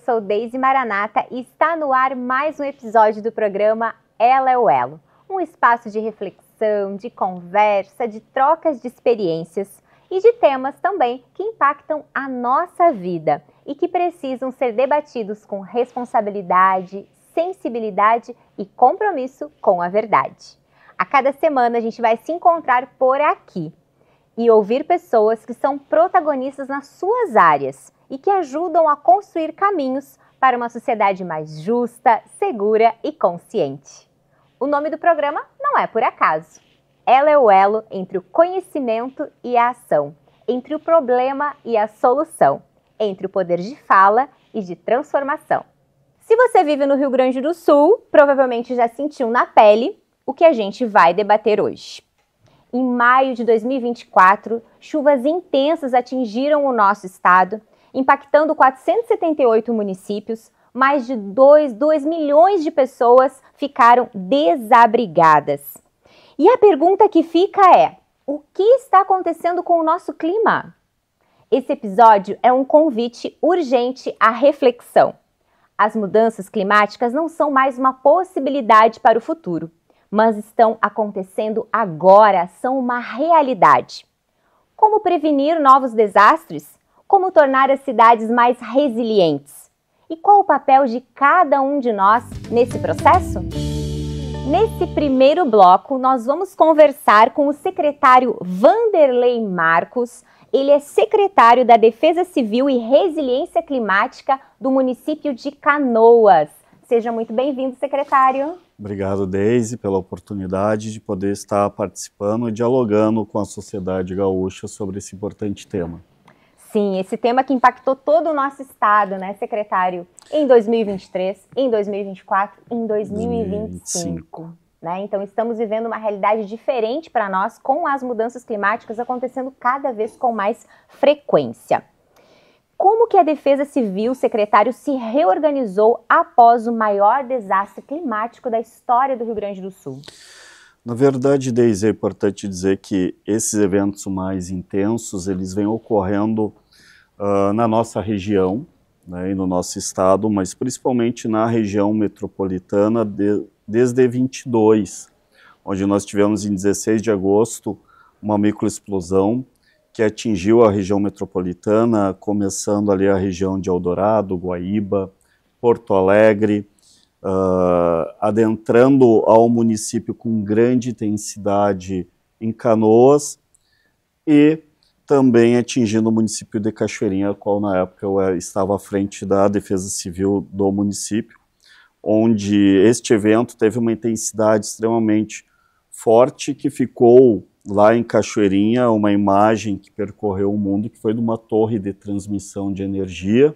sou Deise Maranata e está no ar mais um episódio do programa Ela é o Elo, um espaço de reflexão, de conversa, de trocas de experiências e de temas também que impactam a nossa vida e que precisam ser debatidos com responsabilidade, sensibilidade e compromisso com a verdade. A cada semana a gente vai se encontrar por aqui e ouvir pessoas que são protagonistas nas suas áreas e que ajudam a construir caminhos para uma sociedade mais justa, segura e consciente. O nome do programa não é por acaso. Ela é o elo entre o conhecimento e a ação, entre o problema e a solução, entre o poder de fala e de transformação. Se você vive no Rio Grande do Sul, provavelmente já sentiu na pele o que a gente vai debater hoje. Em maio de 2024, chuvas intensas atingiram o nosso estado, impactando 478 municípios, mais de 2 milhões de pessoas ficaram desabrigadas. E a pergunta que fica é: o que está acontecendo com o nosso clima? Esse episódio é um convite urgente à reflexão. As mudanças climáticas não são mais uma possibilidade para o futuro, mas estão acontecendo agora, são uma realidade. Como prevenir novos desastres? Como tornar as cidades mais resilientes? E qual o papel de cada um de nós nesse processo? Nesse primeiro bloco, nós vamos conversar com o secretário Vanderlei Marcos. Ele é secretário da Defesa Civil e Resiliência Climática do município de Canoas. Seja muito bem-vindo, secretário. Obrigado, Deise, pela oportunidade de poder estar participando e dialogando com a sociedade gaúcha sobre esse importante tema. Sim, esse tema que impactou todo o nosso estado, né, secretário? Em 2023, em 2024, em 2025. Né? Então, estamos vivendo uma realidade diferente para nós, com as mudanças climáticas acontecendo cada vez com mais frequência. Como que a Defesa Civil, secretário, se reorganizou após o maior desastre climático da história do Rio Grande do Sul? Na verdade, Deise, é importante dizer que esses eventos mais intensos, eles vêm ocorrendo na nossa região, né, e no nosso estado, mas principalmente na região metropolitana desde 22, onde nós tivemos em 16 de agosto uma microexplosão que atingiu a região metropolitana, começando ali a região de Eldorado, Guaíba, Porto Alegre, adentrando ao município com grande intensidade em Canoas e também atingindo o município de Cachoeirinha, a qual na época eu estava à frente da Defesa Civil do município, onde este evento teve uma intensidade extremamente forte que ficou lá em Cachoeirinha, uma imagem que percorreu o mundo, que foi de uma torre de transmissão de energia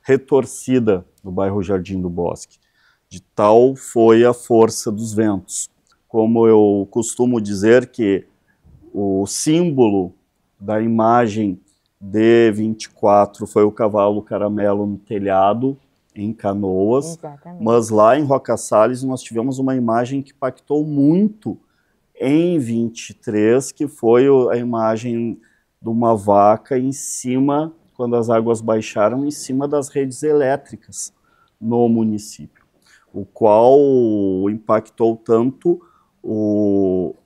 retorcida no bairro Jardim do Bosque. De tal foi a força dos ventos. Como eu costumo dizer que o símbolo da imagem de 24 foi o cavalo caramelo no telhado, em Canoas. Exatamente. Mas lá em Roca Salles nós tivemos uma imagem que impactou muito em 23, que foi a imagem de uma vaca em cima, quando as águas baixaram, em cima das redes elétricas no município, o qual impactou tanto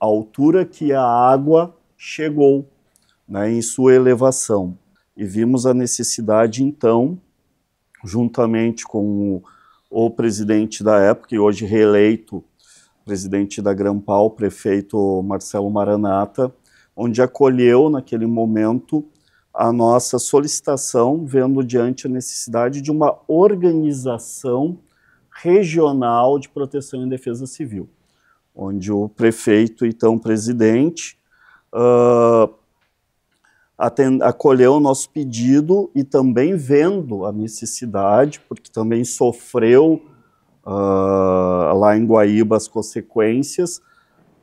a altura que a água chegou, né, em sua elevação. E vimos a necessidade, então, juntamente com o presidente da época, e hoje reeleito presidente da Grampal, o prefeito Marcelo Maranata, onde acolheu naquele momento a nossa solicitação, vendo diante a necessidade de uma organização regional de proteção e defesa civil, onde o prefeito, então presidente, acolheu o nosso pedido e também vendo a necessidade, porque também sofreu lá em Guaíba as consequências,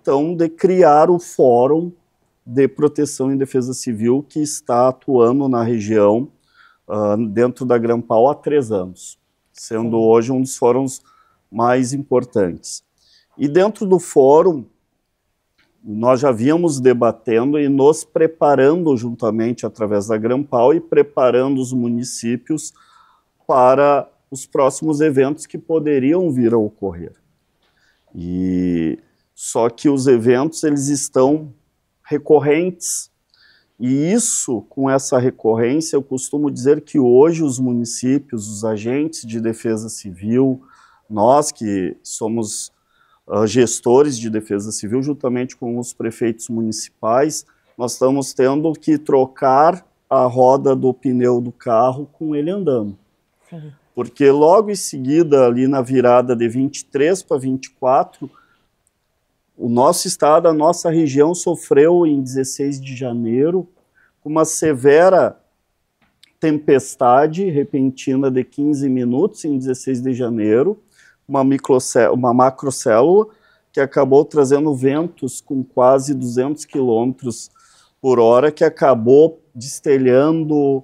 então, de criar o Fórum de Proteção e Defesa Civil, que está atuando na região dentro da Grampal há 3 anos, sendo hoje um dos fóruns mais importantes. E dentro do fórum, nós já vínhamos debatendo e nos preparando juntamente através da Grampal e preparando os municípios para os próximos eventos que poderiam vir a ocorrer. Só que os eventos eles estão recorrentes, e isso, com essa recorrência, eu costumo dizer que hoje os municípios, os agentes de defesa civil, nós que somos gestores de defesa civil, juntamente com os prefeitos municipais, nós estamos tendo que trocar a roda do pneu do carro com ele andando. Sim. Porque logo em seguida, ali na virada de 23 para 24, o nosso estado, a nossa região sofreu em 16 de janeiro uma severa tempestade repentina de 15 minutos em 16 de janeiro, uma macrocélula que acabou trazendo ventos com quase 200 quilômetros por hora, que acabou destelhando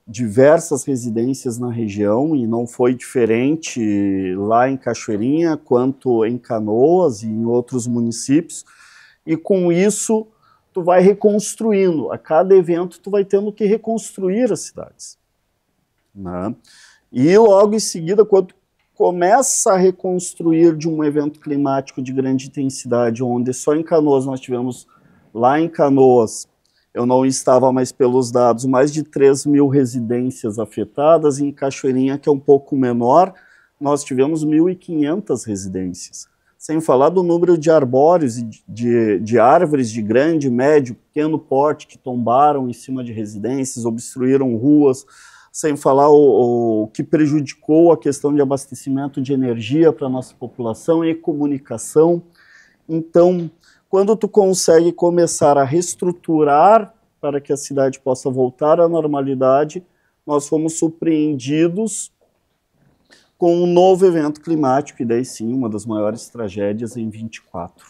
diversas residências na região, e não foi diferente lá em Cachoeirinha, quanto em Canoas e em outros municípios, e com isso tu vai reconstruindo, a cada evento tu vai tendo que reconstruir as cidades, né? E logo em seguida, quando começa a reconstruir de um evento climático de grande intensidade, onde só em Canoas nós tivemos, lá em Canoas, eu não estava mais pelos dados, mais de 3.000 residências afetadas, e em Cachoeirinha, que é um pouco menor, nós tivemos 1.500 residências. Sem falar do número de arbóreos e de árvores de grande, médio, pequeno porte que tombaram em cima de residências, obstruíram ruas, sem falar o que prejudicou a questão de abastecimento de energia para a nossa população e comunicação. Então, quando tu consegue começar a reestruturar para que a cidade possa voltar à normalidade, nós fomos surpreendidos com um novo evento climático, e daí sim, uma das maiores tragédias em 24,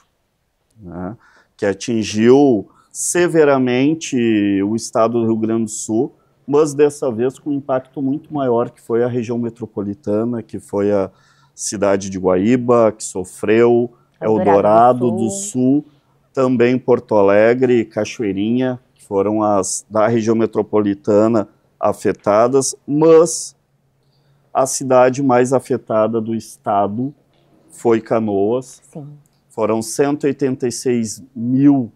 né, que atingiu severamente o estado do Rio Grande do Sul, mas dessa vez com um impacto muito maior, que foi a região metropolitana, que foi a cidade de Guaíba, que sofreu, Eldorado do Sul, também Porto Alegre e Cachoeirinha, que foram as da região metropolitana afetadas, mas a cidade mais afetada do estado foi Canoas. Sim. Foram 186 mil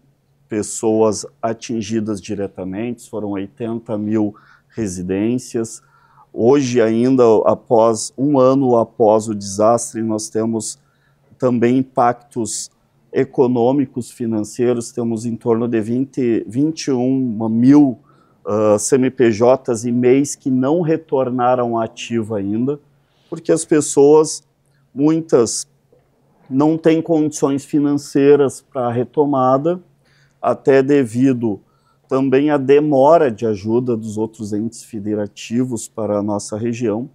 pessoas atingidas diretamente, foram 80 mil residências. Hoje ainda, após um ano após o desastre, nós temos também impactos econômicos, financeiros, temos em torno de 21 mil CNPJs e MEIs que não retornaram à ativa ainda, porque as pessoas, muitas, não têm condições financeiras para a retomada, até devido também à demora de ajuda dos outros entes federativos para a nossa região.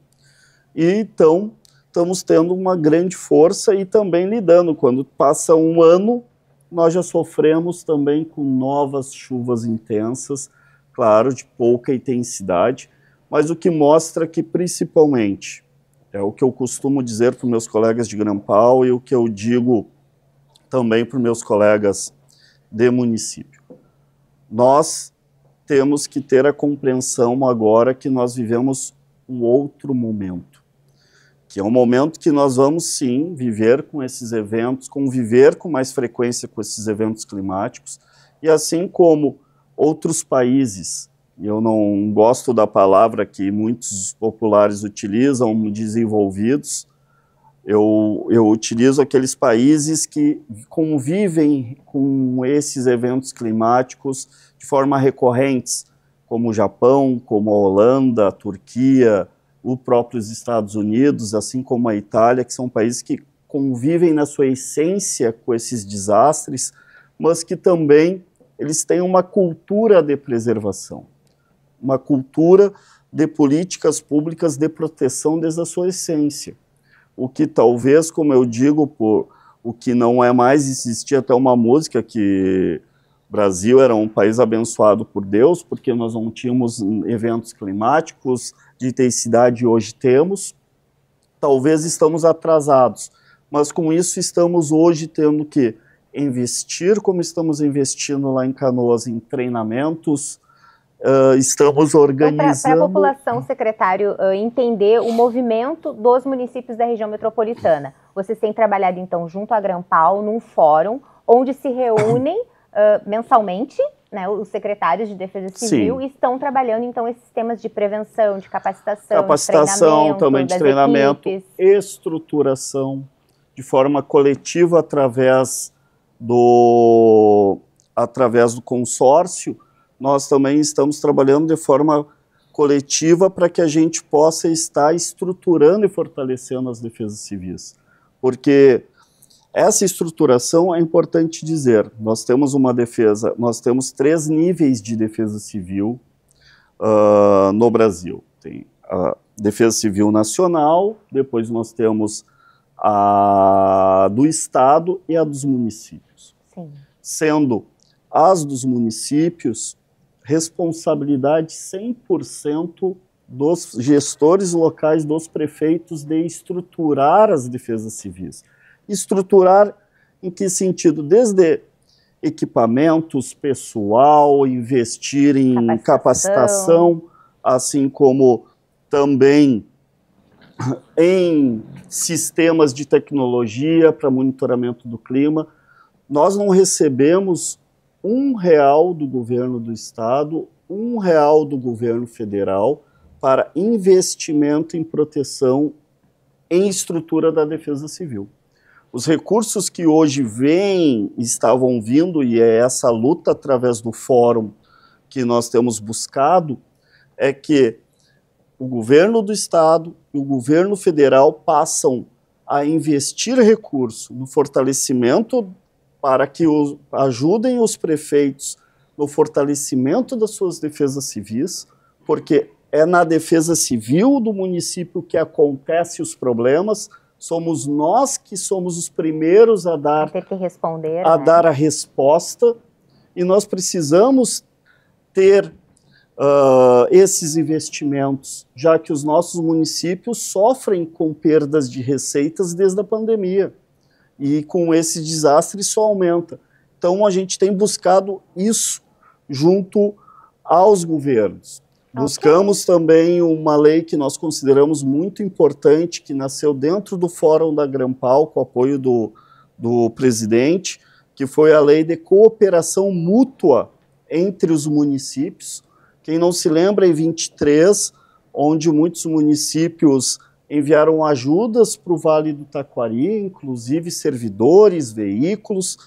E então, estamos tendo uma grande força e também lidando. Quando passa um ano, nós já sofremos também com novas chuvas intensas, claro, de pouca intensidade, mas o que mostra que, principalmente, é o que eu costumo dizer para os meus colegas de Grampal e o que eu digo também para os meus colegas de município. Nós temos que ter a compreensão agora que nós vivemos um outro momento, que é um momento que nós vamos sim viver com esses eventos, conviver com mais frequência com esses eventos climáticos, e assim como outros países, e eu não gosto da palavra que muitos populares utilizam, desenvolvidos, eu utilizo aqueles países que convivem com esses eventos climáticos de forma recorrentes, como o Japão, como a Holanda, a Turquia, os próprios Estados Unidos, assim como a Itália, que são países que convivem na sua essência com esses desastres, mas que também eles têm uma cultura de preservação, uma cultura de políticas públicas de proteção desde a sua essência. O que talvez, como eu digo, por o que não é mais, existia até uma música que o Brasil era um país abençoado por Deus, porque nós não tínhamos eventos climáticos de intensidade, hoje temos. Talvez estamos atrasados, mas com isso estamos hoje tendo que investir, como estamos investindo lá em Canoas, em treinamentos, estamos organizando... Para a população, secretário, entender o movimento dos municípios da região metropolitana. Vocês têm trabalhado, então, junto à Grampal, num fórum, onde se reúnem mensalmente, né, os secretários de Defesa Civil, e estão trabalhando, então, esses temas de prevenção, de capacitação, de treinamento, estruturação, de forma coletiva através do consórcio. Nós também estamos trabalhando de forma coletiva para que a gente possa estar estruturando e fortalecendo as defesas civis. Porque essa estruturação é importante dizer, nós temos uma defesa, nós temos 3 níveis de defesa civil no Brasil. Tem a defesa civil nacional, depois nós temos a do Estado e a dos municípios. Sim. Sendo as dos municípios responsabilidade 100% dos gestores locais, dos prefeitos, de estruturar as defesas civis. Estruturar em que sentido? Desde equipamentos, pessoal, investir em capacitação, assim como também em sistemas de tecnologia para monitoramento do clima. Nós não recebemos R$1 do governo do estado, R$1 do governo federal para investimento em proteção em estrutura da defesa civil. Os recursos que hoje estavam vindo, e é essa luta através do fórum que nós temos buscado, é que o governo do estado e o governo federal passam a investir recurso no fortalecimento para que ajudem os prefeitos no fortalecimento das suas defesas civis, porque é na defesa civil do município que acontecem os problemas. Somos nós que somos os primeiros a dar a resposta, e nós precisamos ter esses investimentos, já que os nossos municípios sofrem com perdas de receitas desde a pandemia, e com esse desastre isso aumenta. Então a gente tem buscado isso junto aos governos. Buscamos também uma lei que nós consideramos muito importante, que nasceu dentro do Fórum da Grampal, com o apoio do presidente, que foi a lei de cooperação mútua entre os municípios. Quem não se lembra, em 23, onde muitos municípios enviaram ajudas para o Vale do Taquari, inclusive servidores, veículos,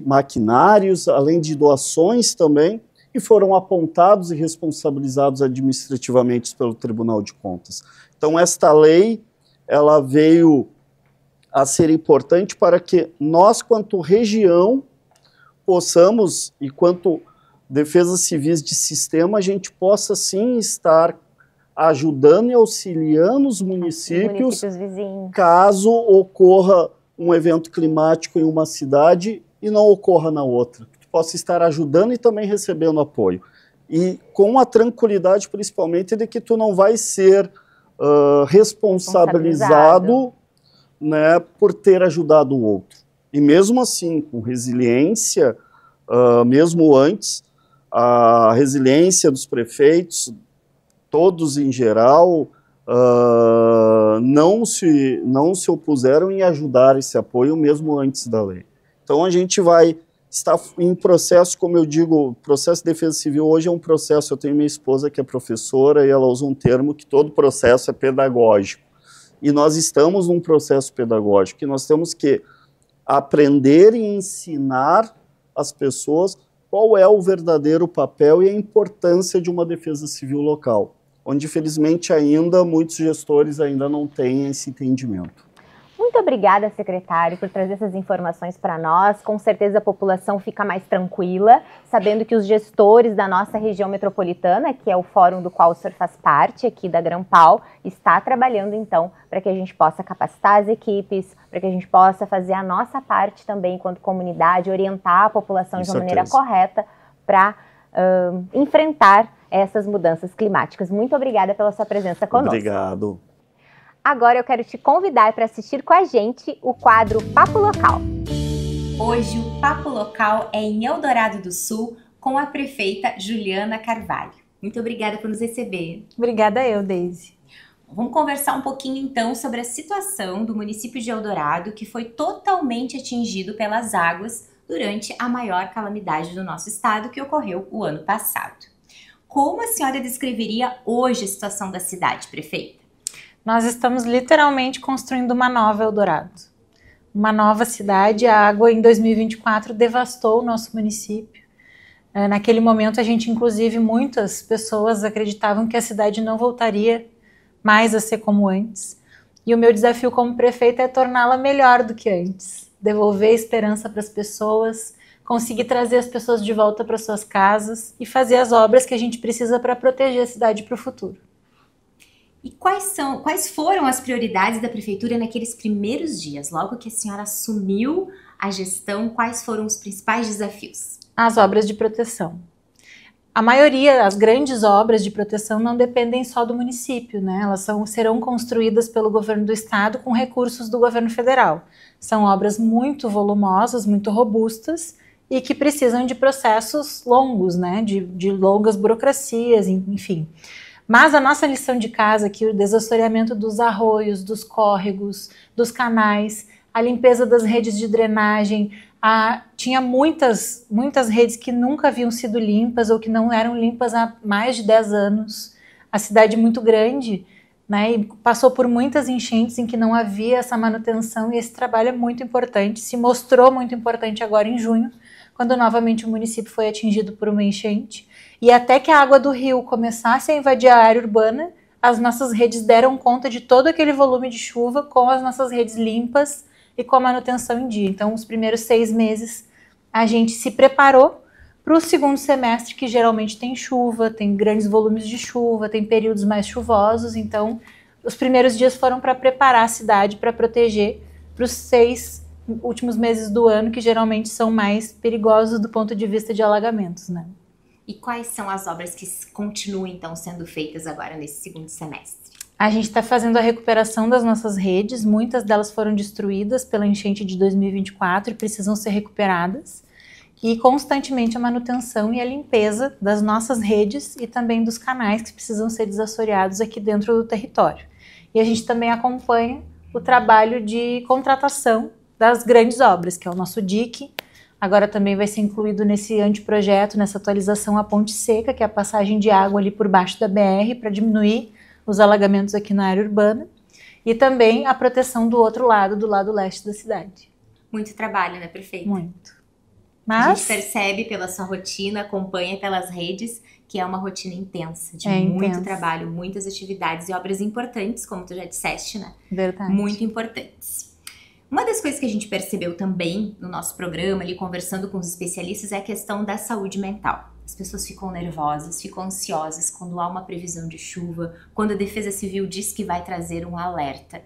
maquinários, além de doações também, e foram apontados e responsabilizados administrativamente pelo Tribunal de Contas. Então, esta lei, ela veio a ser importante para que nós, quanto região, possamos, e quanto defesas civis de sistema, a gente possa, sim, estar ajudando e auxiliando os municípios caso ocorra um evento climático em uma cidade e não ocorra na outra. Possa estar ajudando e também recebendo apoio. E com a tranquilidade, principalmente, de que tu não vai ser responsabilizado, né, por ter ajudado o outro. E mesmo assim, com resiliência, mesmo antes, a resiliência dos prefeitos, todos em geral, não se opuseram em ajudar esse apoio, mesmo antes da lei. Então a gente vai está em processo, como eu digo, o processo de defesa civil hoje é um processo. Eu tenho minha esposa que é professora e ela usa um termo que todo processo é pedagógico. E nós estamos num processo pedagógico, e nós temos que aprender e ensinar as pessoas qual é o verdadeiro papel e a importância de uma defesa civil local, onde, felizmente, ainda muitos gestores ainda não têm esse entendimento. Muito obrigada, secretário, por trazer essas informações para nós. Com certeza a população fica mais tranquila, sabendo que os gestores da nossa região metropolitana, que é o fórum do qual o senhor faz parte aqui da Grampal, está trabalhando, então, para que a gente possa capacitar as equipes, para que a gente possa fazer a nossa parte também, enquanto comunidade, orientar a população de uma maneira correta para enfrentar essas mudanças climáticas. Muito obrigada pela sua presença conosco. Obrigado. Agora eu quero te convidar para assistir com a gente o quadro Papo Local. Hoje o Papo Local é em Eldorado do Sul, com a prefeita Juliana Carvalho. Muito obrigada por nos receber. Obrigada eu, Deise. Vamos conversar um pouquinho então sobre a situação do município de Eldorado, que foi totalmente atingido pelas águas durante a maior calamidade do nosso estado, que ocorreu o ano passado. Como a senhora descreveria hoje a situação da cidade, prefeita? Nós estamos literalmente construindo uma nova Eldorado. Uma nova cidade. A água em 2024 devastou o nosso município. Naquele momento, a gente, inclusive, muitas pessoas acreditavam que a cidade não voltaria mais a ser como antes. E o meu desafio como prefeita é torná-la melhor do que antes. Devolver esperança para as pessoas, conseguir trazer as pessoas de volta para suas casas e fazer as obras que a gente precisa para proteger a cidade para o futuro. E quais foram as prioridades da prefeitura naqueles primeiros dias? Logo que a senhora assumiu a gestão, quais foram os principais desafios? As obras de proteção. A maioria, as grandes obras de proteção não dependem só do município, né? Elas serão construídas pelo governo do estado com recursos do governo federal. São obras muito volumosas, muito robustas e que precisam de processos longos, né? De longas burocracias, enfim. Mas a nossa lição de casa aqui, o desassoreamento dos arroios, dos córregos, dos canais, a limpeza das redes de drenagem, tinha muitas redes que nunca haviam sido limpas ou que não eram limpas há mais de 10 anos. A cidade é muito grande, né, e passou por muitas enchentes em que não havia essa manutenção, e esse trabalho é muito importante, se mostrou muito importante agora em junho, quando novamente o município foi atingido por uma enchente. E até que a água do rio começasse a invadir a área urbana, as nossas redes deram conta de todo aquele volume de chuva com as nossas redes limpas e com a manutenção em dia. Então, os primeiros 6 meses, a gente se preparou para o segundo semestre, que geralmente tem chuva, tem grandes volumes de chuva, tem períodos mais chuvosos. Então, os primeiros dias foram para preparar a cidade, para proteger para os 6 últimos meses do ano, que geralmente são mais perigosos do ponto de vista de alagamentos, né? E quais são as obras que continuam, então, sendo feitas agora nesse segundo semestre? A gente está fazendo a recuperação das nossas redes, muitas delas foram destruídas pela enchente de 2024 e precisam ser recuperadas. E constantemente a manutenção e a limpeza das nossas redes e também dos canais que precisam ser desassoreados aqui dentro do território. E a gente também acompanha o trabalho de contratação das grandes obras, que é o nosso dique. Agora também vai ser incluído nesse anteprojeto, nessa atualização, a ponte seca, que é a passagem de água ali por baixo da BR para diminuir os alagamentos aqui na área urbana, e também a proteção do outro lado, do lado leste da cidade. Muito trabalho, né, prefeita? Muito. Mas a gente percebe pela sua rotina, acompanha pelas redes, que é uma rotina intensa, de muito trabalho, muitas atividades e obras importantes, como tu já disseste, né? Verdade. Muito importantes. Uma das coisas que a gente percebeu também no nosso programa, ali conversando com os especialistas, é a questão da saúde mental. As pessoas ficam nervosas, ficam ansiosas quando há uma previsão de chuva, quando a Defesa Civil diz que vai trazer um alerta.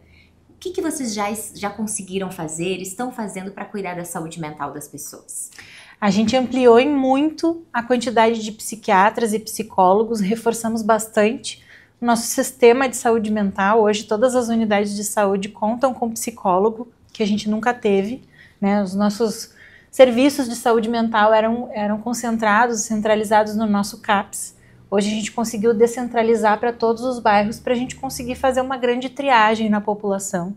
O que vocês já conseguiram fazer, estão fazendo para cuidar da saúde mental das pessoas? A gente ampliou em muito a quantidade de psiquiatras e psicólogos, reforçamos bastante o nosso sistema de saúde mental. Hoje todas as unidades de saúde contam com psicólogo, que a gente nunca teve, né? Os nossos serviços de saúde mental eram concentrados, centralizados no nosso CAPS. Hoje a gente conseguiu descentralizar para todos os bairros para a gente conseguir fazer uma grande triagem na população.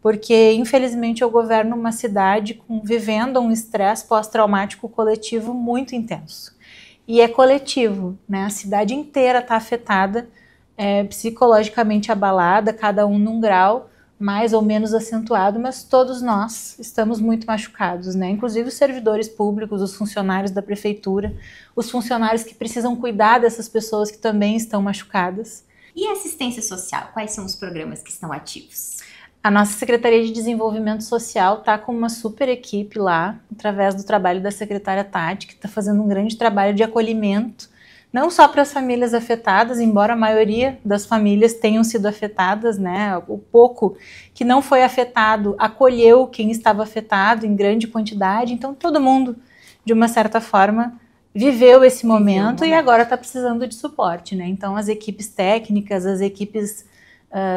Porque, infelizmente, eu governo uma cidade vivendo um estresse pós-traumático coletivo muito intenso. E é coletivo, né? A cidade inteira está afetada, psicologicamente abalada, cada um num grau mais ou menos acentuado, mas todos nós estamos muito machucados, né? Inclusive os servidores públicos, os funcionários da prefeitura, os funcionários que precisam cuidar dessas pessoas que também estão machucadas. E a assistência social? Quais são os programas que estão ativos? A nossa Secretaria de Desenvolvimento Social está com uma super equipe lá, através do trabalho da secretária Tati, que está fazendo um grande trabalho de acolhimento, não só para as famílias afetadas, embora a maioria das famílias tenham sido afetadas, né? O pouco que não foi afetado acolheu quem estava afetado em grande quantidade, então todo mundo, de uma certa forma, viveu esse momento e agora está precisando de suporte, né? Então as equipes técnicas, as equipes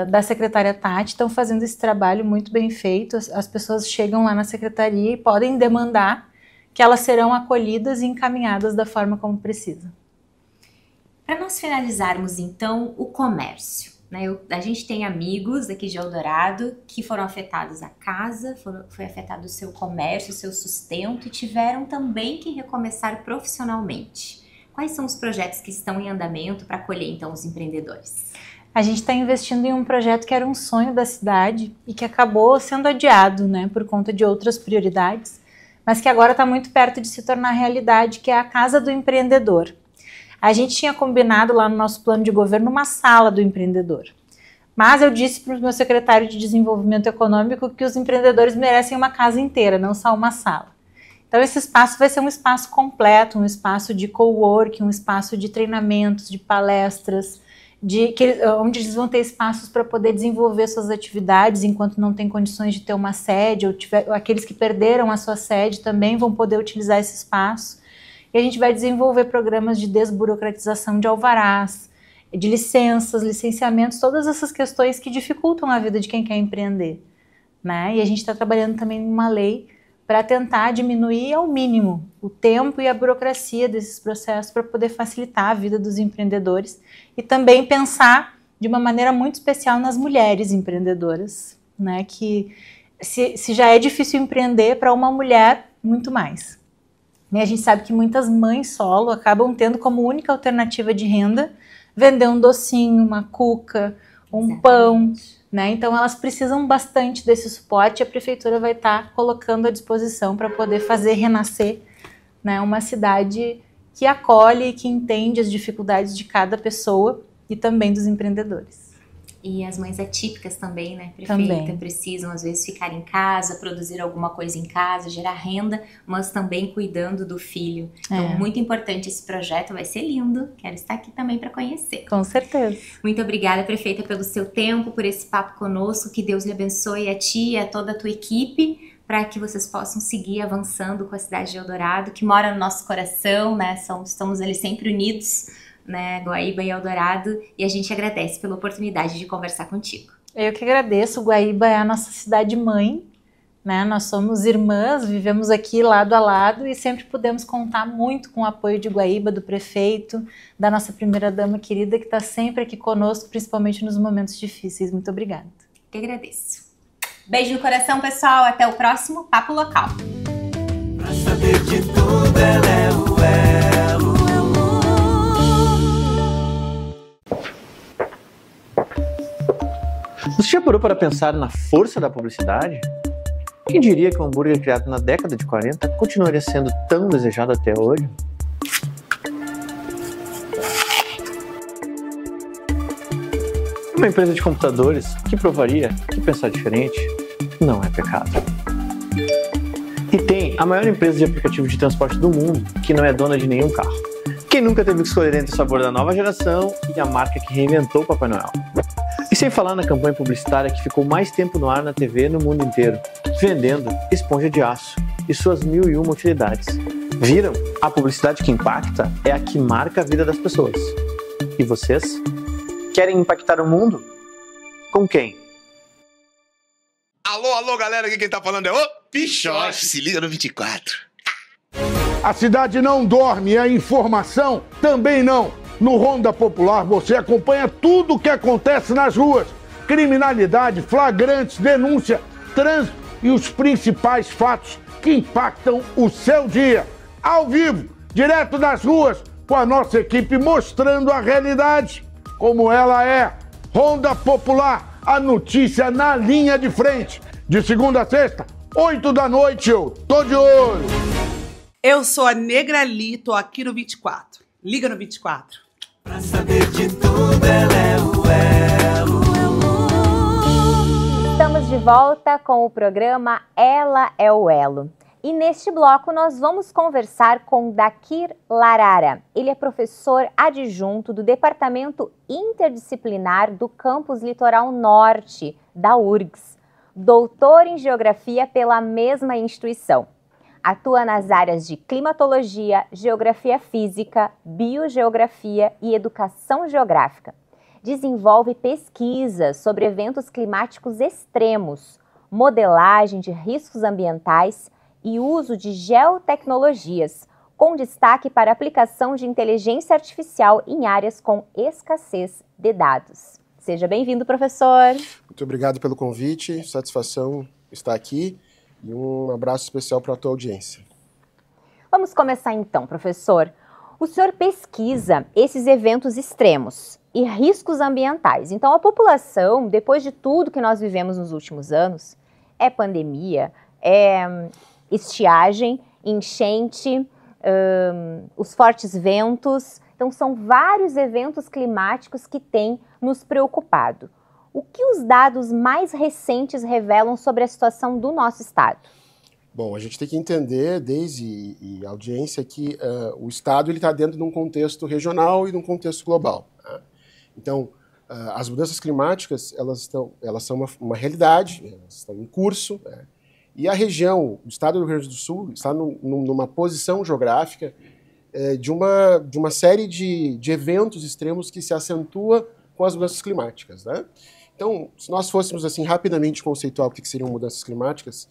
da secretária Tati estão fazendo esse trabalho muito bem feito. As pessoas chegam lá na secretaria e podem demandar que elas serão acolhidas e encaminhadas da forma como precisa. Para nós finalizarmos, então, o comércio, né? A gente tem amigos aqui de Eldorado que foram afetados a casa, foi afetado o seu comércio, o seu sustento e tiveram também que recomeçar profissionalmente. Quais são os projetos que estão em andamento para acolher, então, os empreendedores? A gente está investindo em um projeto que era um sonho da cidade e que acabou sendo adiado, né, por conta de outras prioridades, mas que agora está muito perto de se tornar realidade, que é a Casa do Empreendedor. A gente tinha combinado lá no nosso plano de governo uma sala do empreendedor. Mas eu disse para o meu secretário de Desenvolvimento Econômico que os empreendedores merecem uma casa inteira, não só uma sala. Então esse espaço vai ser um espaço completo, um espaço de coworking, um espaço de treinamentos, de palestras, onde eles vão ter espaços para poder desenvolver suas atividades enquanto não tem condições de ter uma sede, ou aqueles que perderam a sua sede também vão poder utilizar esse espaço. E a gente vai desenvolver programas de desburocratização de alvarás, de licenças, licenciamentos, todas essas questões que dificultam a vida de quem quer empreender, né? E a gente está trabalhando também em uma lei para tentar diminuir ao mínimo o tempo e a burocracia desses processos para poder facilitar a vida dos empreendedores e também pensar de uma maneira muito especial nas mulheres empreendedoras, né? Que se já é difícil empreender, para uma mulher, muito mais. E a gente sabe que muitas mães solo acabam tendo como única alternativa de renda vender um docinho, uma cuca, um pão, né? Então elas precisam bastante desse suporte e a prefeitura vai estar colocando à disposição para poder fazer renascer, né, uma cidade que acolhe e que entende as dificuldades de cada pessoa e também dos empreendedores. E as mães atípicas também, né, prefeita? Também. Precisam, às vezes, ficar em casa, produzir alguma coisa em casa, gerar renda, mas também cuidando do filho. Então, muito importante esse projeto, vai ser lindo. Quero estar aqui também para conhecer. Com certeza. Muito obrigada, prefeita, pelo seu tempo, por esse papo conosco. Que Deus lhe abençoe a ti e a toda a tua equipe, para que vocês possam seguir avançando com a cidade de Eldorado, que mora no nosso coração, né? Estamos ali sempre unidos, né, Guaíba e Eldorado, e a gente agradece pela oportunidade de conversar contigo. Eu que agradeço. Guaíba é a nossa cidade mãe, né? Nós somos irmãs, vivemos aqui lado a lado e sempre pudemos contar muito com o apoio de Guaíba, do prefeito, da nossa primeira-dama querida, que está sempre aqui conosco, principalmente nos momentos difíceis. Muito obrigada. Eu que agradeço. Beijo no coração, pessoal. Até o próximo Papo Local. Pra saber de tudo, ela é o elo. Você já parou para pensar na força da publicidade? Quem diria que um hambúrguer criado na década de 40 continuaria sendo tão desejado até hoje? Uma empresa de computadores que provaria que pensar diferente não é pecado. E tem a maior empresa de aplicativo de transporte do mundo que não é dona de nenhum carro. Quem nunca teve que escolher entre o sabor da nova geração e a marca que reinventou o Papai Noel? E sem falar na campanha publicitária que ficou mais tempo no ar na TV no mundo inteiro, vendendo esponja de aço e suas 1001 utilidades. Viram? A publicidade que impacta é a que marca a vida das pessoas. E vocês? Querem impactar o mundo? Com quem? Alô, alô, galera, aqui quem tá falando é o Pichote, se liga no 24. A cidade não dorme e a informação também não. No Ronda Popular você acompanha tudo o que acontece nas ruas. Criminalidade, flagrantes, denúncia, trânsito e os principais fatos que impactam o seu dia. Ao vivo, direto das ruas, com a nossa equipe mostrando a realidade como ela é. Ronda Popular, a notícia na linha de frente. De segunda a sexta, 8 da noite, eu tô de olho. Eu sou a Negra Li, tô aqui no 24. Liga no 24. Pra saber de tudo, ela é o elo. Estamos de volta com o programa Ela é o Elo. E neste bloco nós vamos conversar com Dakir Larara. Ele é professor adjunto do Departamento Interdisciplinar do Campus Litoral Norte, da URGS. Doutor em Geografia pela mesma instituição. Atua nas áreas de climatologia, geografia física, biogeografia e educação geográfica. Desenvolve pesquisas sobre eventos climáticos extremos, modelagem de riscos ambientais e uso de geotecnologias, com destaque para a aplicação de inteligência artificial em áreas com escassez de dados. Seja bem-vindo, professor. Muito obrigado pelo convite, satisfação estar aqui e um abraço especial para a tua audiência. Vamos começar então, professor. O senhor pesquisa esses eventos extremos e riscos ambientais. Então, a população, depois de tudo que nós vivemos nos últimos anos, é pandemia, é estiagem, enchente, os fortes ventos. Então, são vários eventos climáticos que têm nos preocupado. O que os dados mais recentes revelam sobre a situação do nosso estado? Bom, a gente tem que entender, desde a audiência, que o estado está dentro de um contexto regional e de um contexto global. Tá? Então, as mudanças climáticas, elas são uma realidade, elas estão em curso, né? E a região, o estado do Rio Grande do Sul, está numa posição geográfica de uma série de eventos extremos que se acentua com as mudanças climáticas. Né? Então, se nós fôssemos assim rapidamente conceituar o que seriam mudanças climáticas,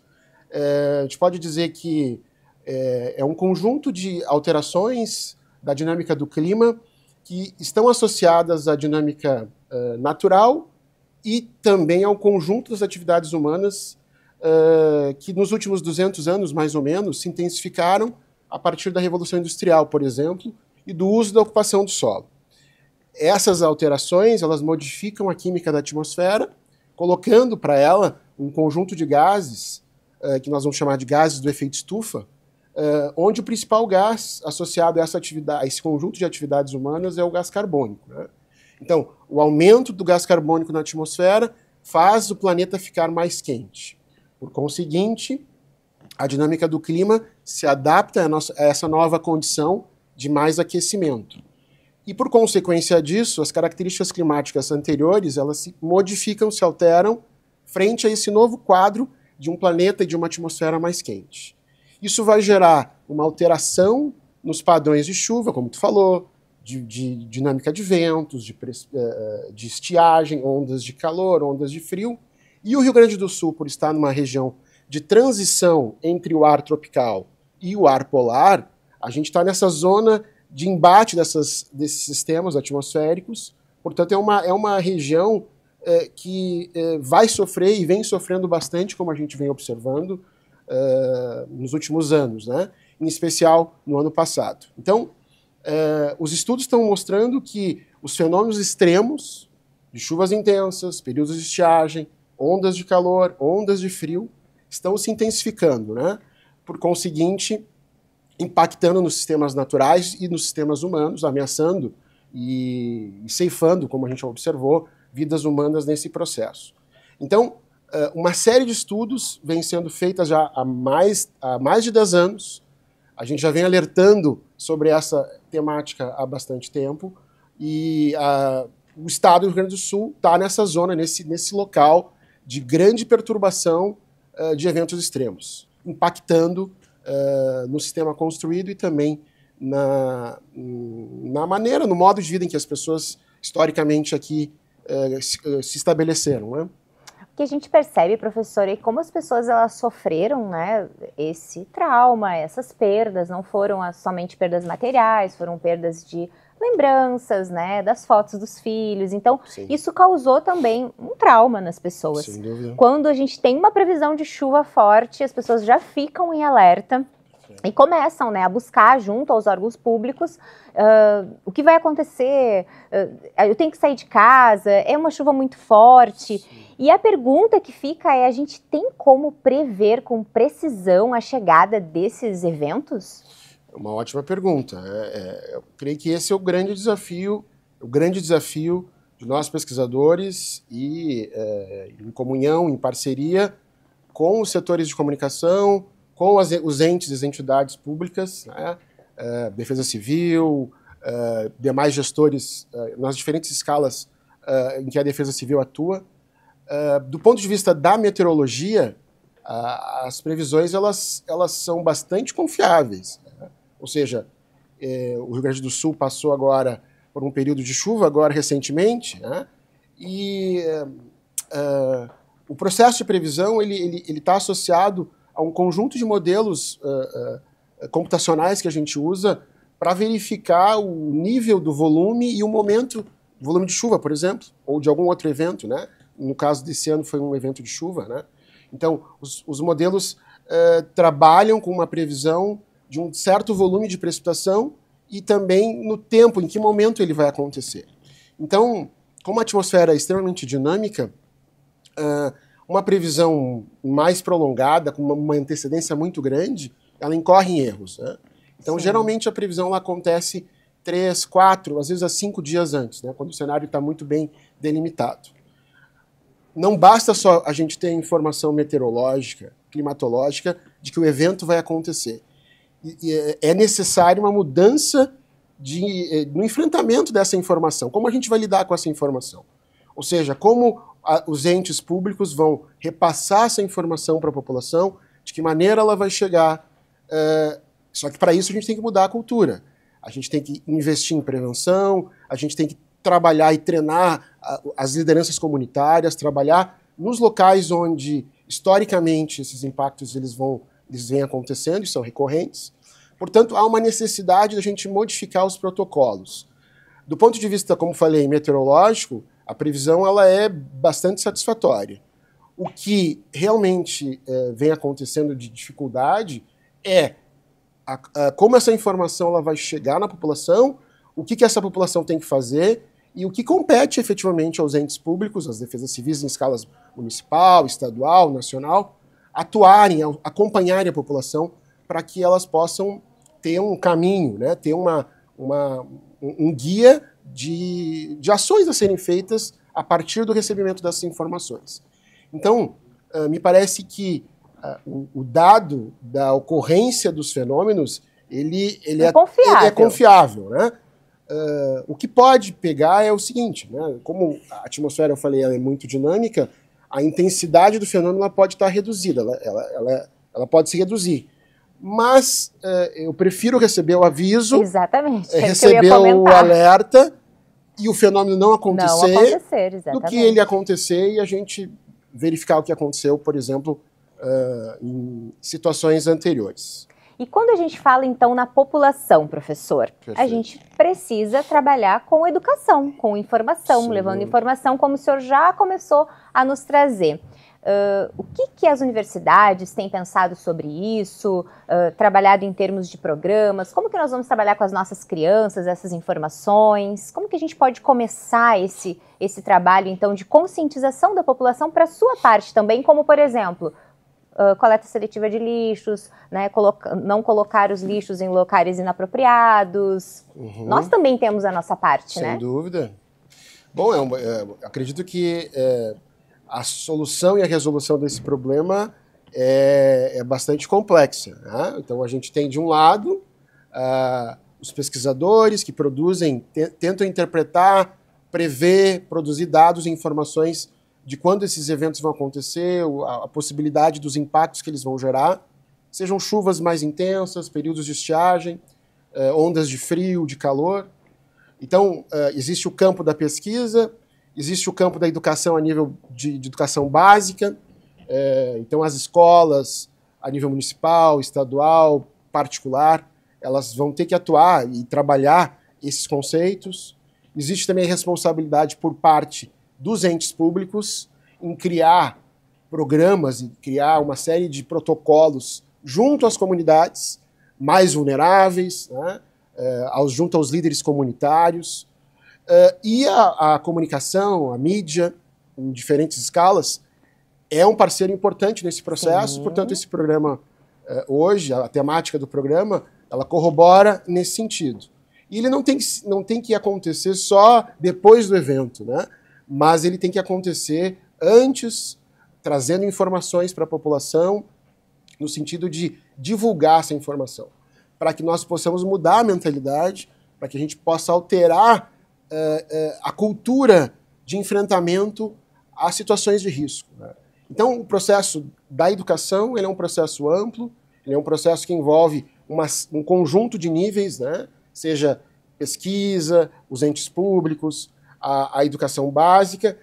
a gente pode dizer que é um conjunto de alterações da dinâmica do clima que estão associadas à dinâmica natural e também ao conjunto das atividades humanas que nos últimos 200 anos, mais ou menos, se intensificaram a partir da Revolução Industrial, por exemplo, e do uso da ocupação do solo. Essas alterações, elas modificam a química da atmosfera, colocando para ela um conjunto de gases, que nós vamos chamar de gases do efeito estufa, onde o principal gás associado a esse conjunto de atividades humanas é o gás carbônico. Né? Então, o aumento do gás carbônico na atmosfera faz o planeta ficar mais quente. Por conseguinte, a dinâmica do clima se adapta a essa nova condição de mais aquecimento. E, por consequência disso, as características climáticas anteriores, elas se modificam, se alteram, frente a esse novo quadro de um planeta e de uma atmosfera mais quente. Isso vai gerar uma alteração nos padrões de chuva, como tu falou, de dinâmica de ventos, de estiagem, ondas de calor, ondas de frio. E o Rio Grande do Sul, por estar numa região de transição entre o ar tropical e o ar polar, a gente está nessa zona de embate desses sistemas atmosféricos. Portanto, é uma região que vai sofrer e vem sofrendo bastante, como a gente vem observando nos últimos anos, né? Em especial no ano passado. Então, os estudos estão mostrando que os fenômenos extremos, de chuvas intensas, períodos de estiagem, ondas de calor, ondas de frio, estão se intensificando, né? Por conseguinte, impactando nos sistemas naturais e nos sistemas humanos, ameaçando e ceifando, como a gente observou, vidas humanas nesse processo. Então, uma série de estudos vem sendo feitas já há mais de 10 anos. A gente já vem alertando sobre essa temática há bastante tempo e o estado do Rio Grande do Sul está nessa zona, nesse local de grande perturbação de eventos extremos, impactando no sistema construído e também na maneira, no modo de vida em que as pessoas, historicamente, aqui se estabeleceram, né? O que a gente percebe, professor, é como as pessoas elas sofreram, né, esse trauma, essas perdas, não foram somente perdas materiais, foram perdas de lembranças, né, das fotos dos filhos. Então, sim, isso causou também um trauma nas pessoas. Sem dúvida. Quando a gente tem uma previsão de chuva forte, as pessoas já ficam em alerta e começam, né, a buscar junto aos órgãos públicos o que vai acontecer, eu tenho que sair de casa, é uma chuva muito forte. Sim. E a pergunta que fica é, a gente tem como prever com precisão a chegada desses eventos? Uma ótima pergunta. Eu creio que esse é o grande desafio de nós pesquisadores e em comunhão, em parceria com os setores de comunicação, com os entes e as entidades públicas, né? Defesa Civil, demais gestores nas diferentes escalas em que a Defesa Civil atua. Do ponto de vista da meteorologia, as previsões elas são bastante confiáveis, né? Ou seja, o Rio Grande do Sul passou agora por um período de chuva, agora recentemente, né? E o processo de previsão ele está associado a um conjunto de modelos computacionais que a gente usa para verificar o nível do volume e o momento, volume de chuva, por exemplo, ou de algum outro evento, né? No caso desse ano foi um evento de chuva, né? Então, os modelos trabalham com uma previsão de um certo volume de precipitação e também no tempo, em que momento ele vai acontecer. Então, como a atmosfera é extremamente dinâmica, uma previsão mais prolongada, com uma antecedência muito grande, ela incorre em erros, né? Então, geralmente, a previsão ela acontece 3, 4, às vezes a 5 dias antes, né? Quando o cenário está muito bem delimitado. Não basta só a gente ter informação meteorológica, climatológica, de que o evento vai acontecer. É necessário uma mudança no enfrentamento dessa informação. Como a gente vai lidar com essa informação? Ou seja, como os entes públicos vão repassar essa informação para a população, de que maneira ela vai chegar. Só que para isso a gente tem que mudar a cultura. A gente tem que investir em prevenção, a gente tem que trabalhar e treinar as lideranças comunitárias, trabalhar nos locais onde, historicamente, esses impactos eles vêm acontecendo e são recorrentes. Portanto, há uma necessidade de a gente modificar os protocolos. Do ponto de vista, como falei, meteorológico, a previsão ela é bastante satisfatória. O que realmente vem acontecendo de dificuldade é como essa informação ela vai chegar na população, o que essa população tem que fazer e o que compete efetivamente aos entes públicos, às defesas civis em escalas municipal, estadual, nacional, atuarem, acompanharem a população para que elas possam ter um caminho, né, ter um guia de ações a serem feitas a partir do recebimento dessas informações. Então, me parece que o dado da ocorrência dos fenômenos, ele é confiável, né? O que pode pegar é o seguinte, né? Como a atmosfera, eu falei, ela é muito dinâmica, a intensidade do fenômeno ela pode estar reduzida, ela pode se reduzir. Mas eu prefiro receber o aviso, receber o alerta e o fenômeno não acontecer do que ele acontecer e a gente verificar o que aconteceu, por exemplo, em situações anteriores. E quando a gente fala, então, na população, professor, a gente precisa trabalhar com educação, com informação, levando informação, como o senhor já começou a nos trazer. O que as universidades têm pensado sobre isso, trabalhado em termos de programas? Como que nós vamos trabalhar com as nossas crianças essas informações? Como que a gente pode começar esse trabalho, então, de conscientização da população para a sua parte também, como, por exemplo, coleta seletiva de lixos, né, não colocar os lixos em locais inapropriados. Nós também temos a nossa parte, né? Sem dúvida. Bom, acredito que a solução e a resolução desse problema é bastante complexa, né? Então, a gente tem, de um lado, os pesquisadores que produzem, tentam interpretar, prever, produzir dados e informações de quando esses eventos vão acontecer, a possibilidade dos impactos que eles vão gerar, sejam chuvas mais intensas, períodos de estiagem, ondas de frio, de calor. Então, existe o campo da pesquisa, existe o campo da educação a nível de educação básica, então as escolas a nível municipal, estadual, particular, elas vão ter que atuar e trabalhar esses conceitos. Existe também a responsabilidade por parte dos entes públicos em criar programas e criar uma série de protocolos junto às comunidades mais vulneráveis, né, junto aos líderes comunitários, e a comunicação, a mídia, em diferentes escalas, é um parceiro importante nesse processo. Portanto, esse programa, hoje, a temática do programa, ela corrobora nesse sentido. E ele não tem que acontecer só depois do evento, né? Mas ele tem que acontecer antes, trazendo informações para a população, no sentido de divulgar essa informação, para que nós possamos mudar a mentalidade, para que a gente possa alterar a cultura de enfrentamento a situações de risco, né? Então, o processo da educação ele é um processo amplo, ele é um processo que envolve um conjunto de níveis, né? Seja pesquisa, os entes públicos, a educação básica,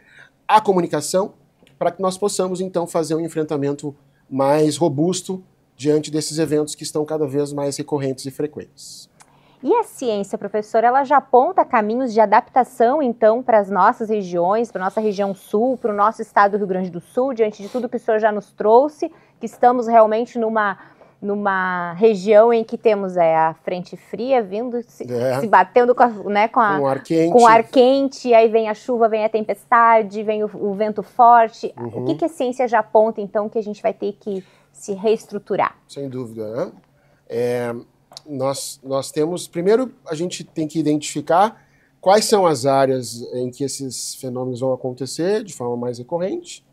a comunicação, para que nós possamos, então, fazer um enfrentamento mais robusto diante desses eventos que estão cada vez mais recorrentes e frequentes. E a ciência, professor, ela já aponta caminhos de adaptação, então, para as nossas regiões, para a nossa região sul, para o nosso estado do Rio Grande do Sul, diante de tudo que o senhor já nos trouxe, que estamos realmente numa região em que temos a frente fria vindo, se batendo com o ar quente, aí vem a chuva, vem a tempestade, vem o vento forte. O que a ciência já aponta, então, que a gente vai ter que se reestruturar? Sem dúvida, né? Nós temos, primeiro, a gente tem que identificar quais são as áreas em que esses fenômenos vão acontecer de forma mais recorrente.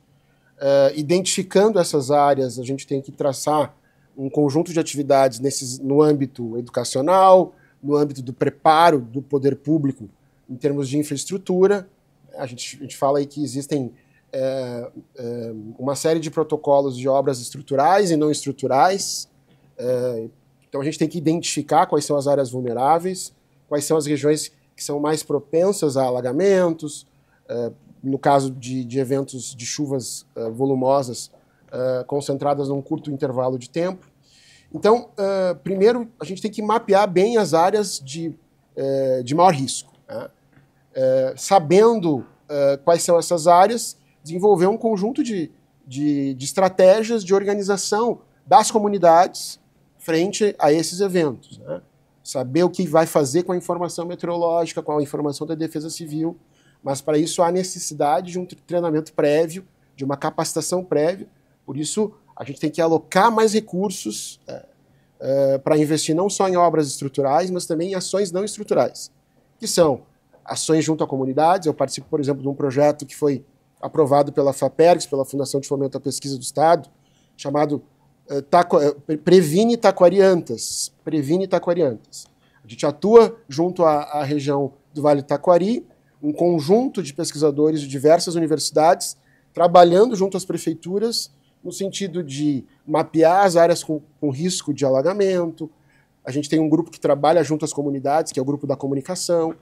Identificando essas áreas, a gente tem que traçar um conjunto de atividades no âmbito educacional, no âmbito do preparo do poder público em termos de infraestrutura. A gente fala aí que existem uma série de protocolos de obras estruturais e não estruturais. Então a gente tem que identificar quais são as áreas vulneráveis, quais são as regiões que são mais propensas a alagamentos, no caso de eventos de chuvas volumosas concentradas num curto intervalo de tempo. Então, primeiro, a gente tem que mapear bem as áreas de maior risco, né? Sabendo quais são essas áreas, desenvolver um conjunto de estratégias de organização das comunidades frente a esses eventos, né? Saber o que vai fazer com a informação meteorológica, com a informação da Defesa Civil, mas para isso há necessidade de um treinamento prévio, de uma capacitação prévia. Por isso, a gente tem que alocar mais recursos para investir não só em obras estruturais, mas também em ações não estruturais, que são ações junto a comunidades. Eu participo, por exemplo, de um projeto que foi aprovado pela FAPERGS, pela Fundação de Fomento à Pesquisa do Estado, chamado Previne Taquariantas. Previne Taquariantas. A gente atua junto à região do Vale do Taquari, um conjunto de pesquisadores de diversas universidades, trabalhando junto às prefeituras, no sentido de mapear as áreas com risco de alagamento. A gente tem um grupo que trabalha junto às comunidades, que é o grupo da comunicação.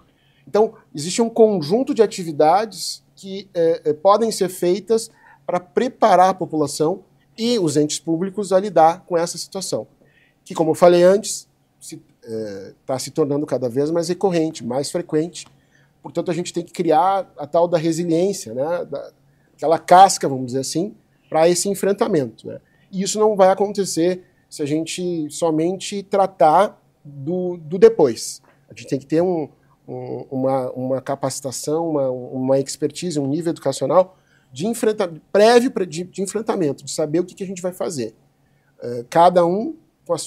Então, existe um conjunto de atividades que podem ser feitas para preparar a população e os entes públicos a lidar com essa situação, que, como eu falei antes, está se tornando cada vez mais recorrente, mais frequente. Portanto, a gente tem que criar a tal da resiliência, né? Aquela casca, vamos dizer assim, para esse enfrentamento, né? E isso não vai acontecer se a gente somente tratar do depois. A gente tem que ter uma capacitação, uma expertise, um nível educacional prévio de enfrentamento, de saber o que a gente vai fazer. Cada um com as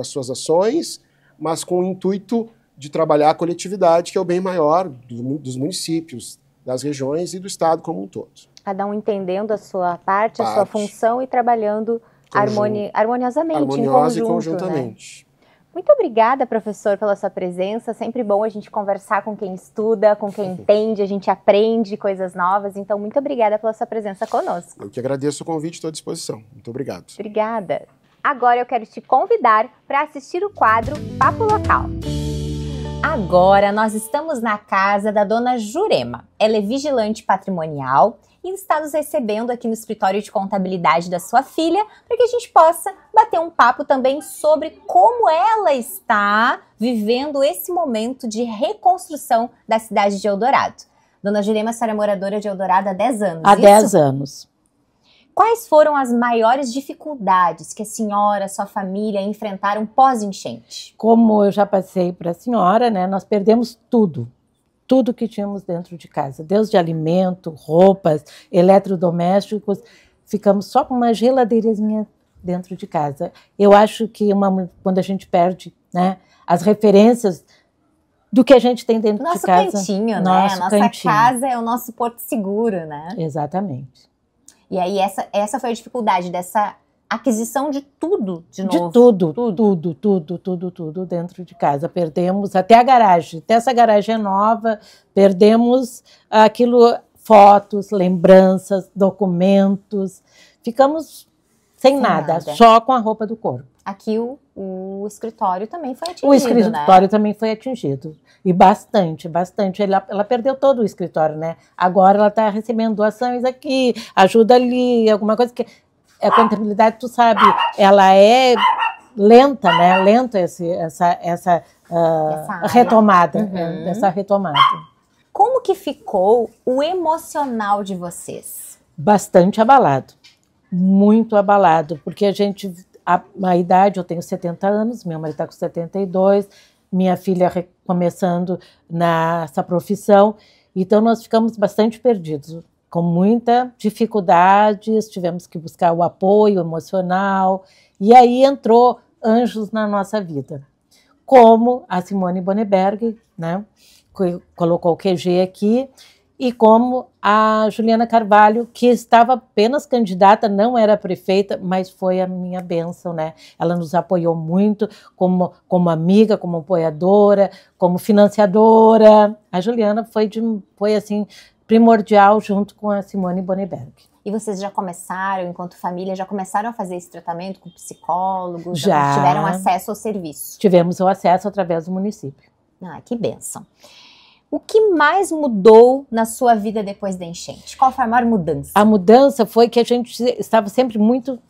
suas ações, mas com o intuito de trabalhar a coletividade, que é o bem maior dos municípios, das regiões e do Estado como um todo. Cada um entendendo a sua parte, a sua função e trabalhando harmoniosamente, harmoniosa e conjuntamente. Né? Muito obrigada, professor, pela sua presença. Sempre bom a gente conversar com quem estuda, com quem entende, a gente aprende coisas novas. Então, muito obrigada pela sua presença conosco. Eu que agradeço o convite, estou à disposição. Muito obrigado. Obrigada. Agora eu quero te convidar para assistir o quadro Papo Local. Agora nós estamos na casa da dona Jurema. Ela é vigilante patrimonial e está nos recebendo aqui no escritório de contabilidade da sua filha para que a gente possa bater um papo também sobre como ela está vivendo esse momento de reconstrução da cidade de Eldorado. Dona Jurema, a senhora é moradora de Eldorado há 10 anos, Há 10 anos. Quais foram as maiores dificuldades que a senhora, sua família enfrentaram pós-enchente? Como eu já passei para a senhora, né, nós perdemos tudo que tínhamos dentro de casa, desde alimento, roupas, eletrodomésticos, ficamos só com uma geladeirinha dentro de casa. Eu acho que quando a gente perde, né, as referências do que a gente tem dentro de casa. Nosso cantinho, né? Nossa casa é o nosso porto seguro, né? Exatamente. E aí essa foi a dificuldade dessa aquisição de tudo de novo. De tudo dentro de casa. Perdemos até a garagem. Até essa garagem é nova, perdemos aquilo, fotos, lembranças, documentos. Ficamos sem nada, só com a roupa do corpo. Aqui o escritório também foi atingido, O escritório também foi atingido. E bastante. Ela perdeu todo o escritório, né? Agora ela está recebendo doações aqui, ajuda ali, alguma coisa que... a contabilidade, tu sabe, ela é lenta, né? Lenta essa retomada, essa retomada. Como que ficou o emocional de vocês? Bastante abalado, muito abalado, porque a idade, eu tenho 70 anos, meu marido está com 72, minha filha começando nessa profissão, então nós ficamos bastante perdidos, com muita dificuldades, tivemos que buscar o apoio emocional, e aí entrou anjos na nossa vida, como a Simone Boneberg, né, que colocou o QG aqui, e como a Juliana Carvalho, que estava apenas candidata, não era prefeita, mas foi a minha bênção, né? Ela nos apoiou muito como amiga, como apoiadora, como financiadora. A Juliana foi assim, primordial junto com a Simone Boneberg. E vocês já começaram, enquanto família, já começaram a fazer esse tratamento com psicólogos? Já tiveram acesso ao serviço? Tivemos o acesso através do município. Ah, que bênção. O que mais mudou na sua vida depois da enchente? Qual foi a maior mudança? A mudança foi que a gente estava sempre muito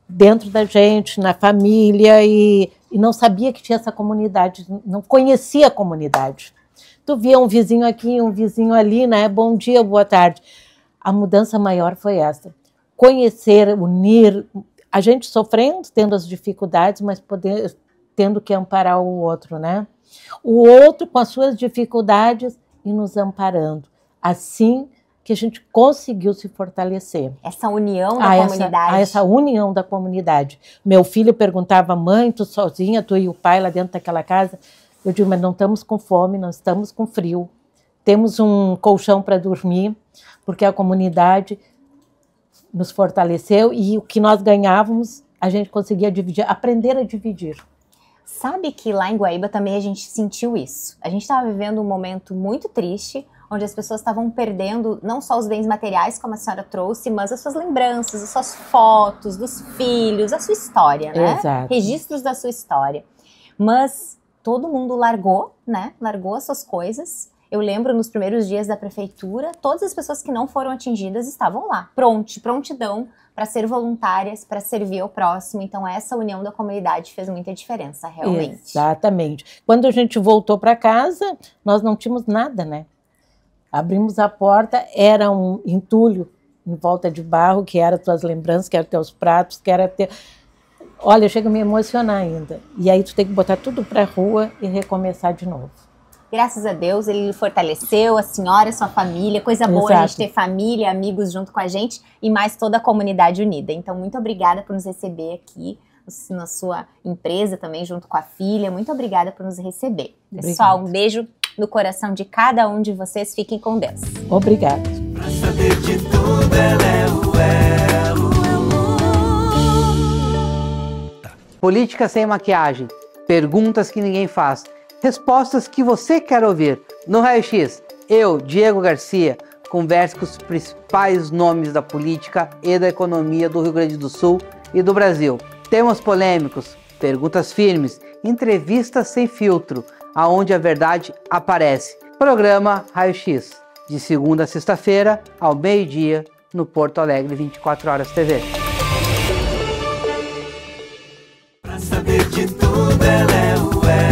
dentro da gente, na família, e não sabia que tinha essa comunidade, não conhecia a comunidade. Tu via um vizinho aqui, um vizinho ali, né? Bom dia, boa tarde. A mudança maior foi essa. Conhecer, unir, a gente sofrendo, tendo as dificuldades, mas tendo que amparar o outro, né? O outro com as suas dificuldades e nos amparando. Assim que a gente conseguiu se fortalecer. Essa união da comunidade. Essa união da comunidade. Meu filho perguntava, mãe, tu sozinha, tu e o pai lá dentro daquela casa? Eu digo, mas não estamos com fome, não estamos com frio. Temos um colchão para dormir, porque a comunidade nos fortaleceu e o que nós ganhávamos, a gente conseguia dividir, aprender a dividir. Sabe que lá em Guaíba também a gente sentiu isso. A gente estava vivendo um momento muito triste, onde as pessoas estavam perdendo não só os bens materiais, como a senhora trouxe, mas as suas lembranças, as suas fotos dos filhos, a sua história, né? Exato. Registros da sua história. Mas todo mundo largou, né? Largou as suas coisas. Eu lembro, nos primeiros dias da prefeitura, todas as pessoas que não foram atingidas estavam lá, prontidão para ser voluntárias, para servir ao próximo. Então, essa união da comunidade fez muita diferença, realmente. Exatamente. Quando a gente voltou para casa, nós não tínhamos nada, né? Abrimos a porta, era um entulho em volta de barro, que era tuas lembranças, que eram teus pratos, que era ter... Olha, chega a me emocionar ainda. E aí tu tem que botar tudo para a rua e recomeçar de novo. Graças a Deus, ele fortaleceu a senhora, a sua família. Coisa boa a gente ter família, amigos junto com a gente e mais toda a comunidade unida. Então, muito obrigada por nos receber aqui na sua empresa também, junto com a filha. Muito obrigada por nos receber. Pessoal, um beijo no coração de cada um de vocês. Fiquem com Deus. Obrigada. Pra saber de tudo, ela é o elo. Política sem maquiagem. Perguntas que ninguém faz. Respostas que você quer ouvir. No Raio X, eu, Diego Garcia, converso com os principais nomes da política e da economia do Rio Grande do Sul e do Brasil. Temas polêmicos, perguntas firmes, entrevistas sem filtro, aonde a verdade aparece. Programa Raio X, de segunda a sexta-feira, ao meio-dia, no Porto Alegre 24 Horas TV. Pra saber de tudo, ela é o elo.